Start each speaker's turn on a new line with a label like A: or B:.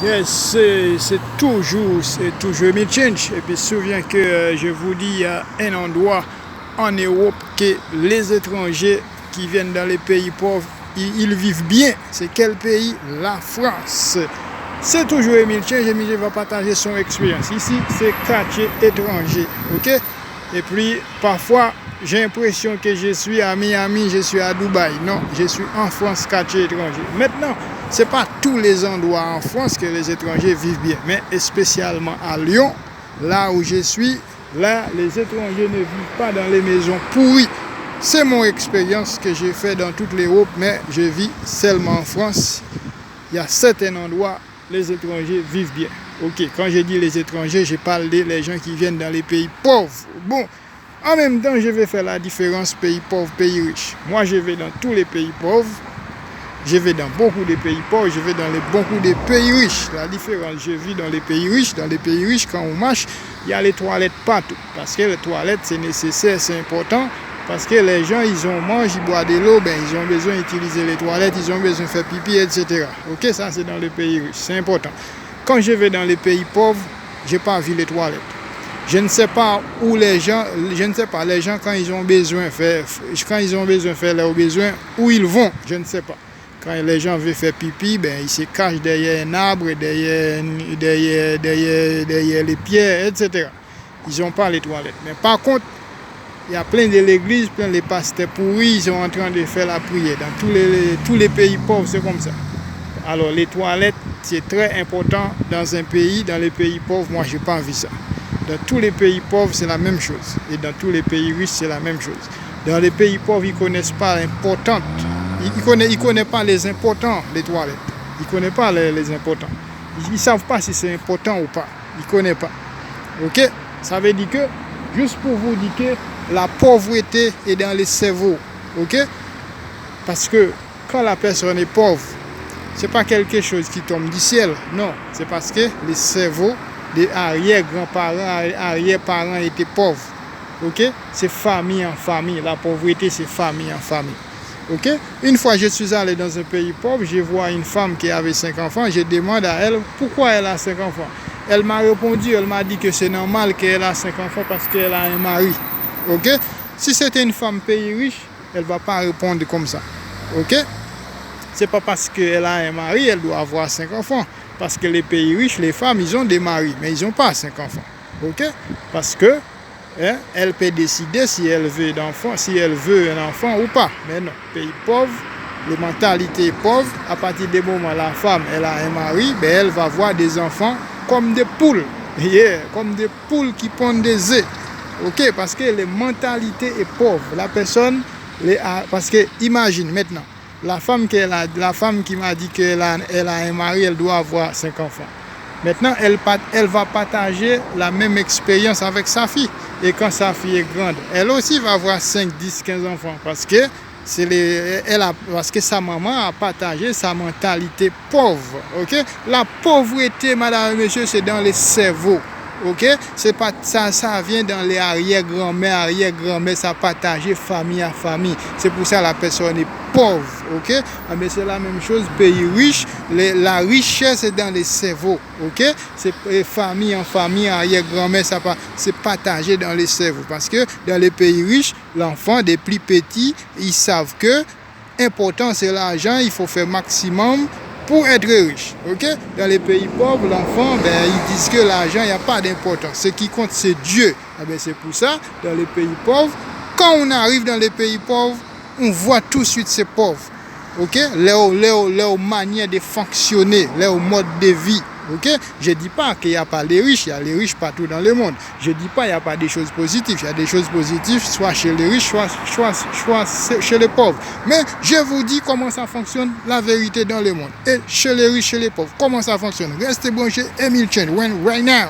A: Yes, c'est toujours Emile Change. Et puis, souviens que je vous dis, il y a un endroit en Europe que les étrangers qui viennent dans les pays pauvres, ils vivent bien. C'est quel pays? La France. C'est toujours Emile Change. Emile va partager son expérience. Ici, c'est quartier étranger. OK? Et puis, parfois, j'ai l'impression que je suis à Miami, je suis à Dubaï. Non, je suis en France, quartier étranger. Maintenant, ce n'est pas tous les endroits en France que les étrangers vivent bien, mais spécialement à Lyon, là où je suis, là, les étrangers ne vivent pas dans les maisons pourries. C'est mon expérience que j'ai fait dans toute l'Europe, mais je vis seulement en France. Il y a certains endroits, les étrangers vivent bien. Ok, quand je dis les étrangers, je parle des gens qui viennent dans les pays pauvres. Bon, en même temps, je vais faire la différence pays pauvres, pays riches. Moi, je vais dans tous les pays pauvres. Je vais dans beaucoup de pays pauvres, je vais dans beaucoup de pays riches. La différence, je vis dans les pays riches. Dans les pays riches, quand on marche, il y a les toilettes partout. Parce que les toilettes, c'est nécessaire, c'est important. Parce que les gens, mangent, ils boivent de l'eau, ils ont besoin d'utiliser les toilettes, ils ont besoin de faire pipi, etc. Ok, ça c'est dans les pays riches, c'est important. Quand je vais dans les pays pauvres, je n'ai pas vu les toilettes. Je ne sais pas où les gens, quand ils ont besoin de faire leurs besoins, où ils vont, je ne sais pas. Quand les gens veulent faire pipi, ils se cachent derrière un arbre, derrière les pierres, etc. Ils n'ont pas les toilettes. Mais par contre, il y a plein de l'église, plein de pasteurs pourris, ils sont en train de faire la prière. Dans tous les pays pauvres, c'est comme ça. Alors les toilettes, c'est très important dans un pays. Dans les pays pauvres, moi, je n'ai pas envie de ça. Dans tous les pays pauvres, c'est la même chose. Et dans tous les pays riches, c'est la même chose. Dans les pays pauvres, ils ne connaissent pas l'importante. Ils ne connaissent pas les importants, les toilettes. Ils ne connaissent pas les importants. Ils ne savent pas si c'est important ou pas. Ils ne connaissent pas. Ok? Ça veut dire que, juste pour vous dire que la pauvreté est dans les cerveaux. Ok? Parce que quand la personne est pauvre, ce n'est pas quelque chose qui tombe du ciel. Non, c'est parce que les cerveaux des arrière-grands-parents, arrière-parents étaient pauvres. Ok? C'est famille en famille. La pauvreté, c'est famille en famille. Ok? Une fois, je suis allé dans un pays pauvre, je vois une femme qui avait 5 enfants, je demande à elle pourquoi elle a 5 enfants. Elle m'a répondu, elle m'a dit que c'est normal qu'elle a 5 enfants parce qu'elle a un mari. Ok? Si c'était une femme pays riche, elle ne va pas répondre comme ça. Ok? C'est pas parce qu'elle a un mari, elle doit avoir 5 enfants. Parce que les pays riches, les femmes, ils ont des maris, mais ils n'ont pas 5 enfants. Ok? Parce que elle peut décider si elle veut un enfant ou pas. Mais non, pays pauvre, les mentalités pauvres, à partir du moment où la femme elle a un mari, elle va avoir des enfants comme des poules. Comme des poules qui pondent des œufs. Ok, parce que les mentalités est pauvre. La personne, parce que imagine maintenant, la femme qui m'a dit qu'elle a un mari, elle doit avoir 5 enfants. Maintenant, elle va partager la même expérience avec sa fille. Et quand sa fille est grande, elle aussi va avoir 5, 10, 15 enfants. Parce que sa maman a partagé sa mentalité pauvre. Okay? La pauvreté, madame et monsieur, c'est dans les cerveaux. Ok, c'est pas ça vient dans les arrière-grand-mère, ça partage famille à famille. C'est pour ça que la personne est pauvre. Ok, mais c'est la même chose pays riche. La richesse est dans les cerveaux. Ok, c'est famille en famille, arrière-grand-mère, c'est partagé dans les cerveaux. Parce que dans les pays riches, l'enfant des plus petits, ils savent que important c'est l'argent, il faut faire maximum pour être riche. Ok? Dans les pays pauvres, l'enfant, ils disent que l'argent, il n'y a pas d'importance. Ce qui compte, c'est Dieu. C'est pour ça, dans les pays pauvres, quand on arrive dans les pays pauvres, on voit tout de suite ces pauvres. Ok? Leur manière de fonctionner, leur mode de vie. Ok? Je ne dis pas qu'il n'y a pas les riches, il y a les riches partout dans le monde. Je ne dis pas qu'il n'y a pas des choses positives. Il y a des choses positives, soit chez les riches, soit chez les pauvres. Mais je vous dis comment ça fonctionne, la vérité dans le monde. Et chez les riches, chez les pauvres, comment ça fonctionne. Restez branchés, Emile Change, right now.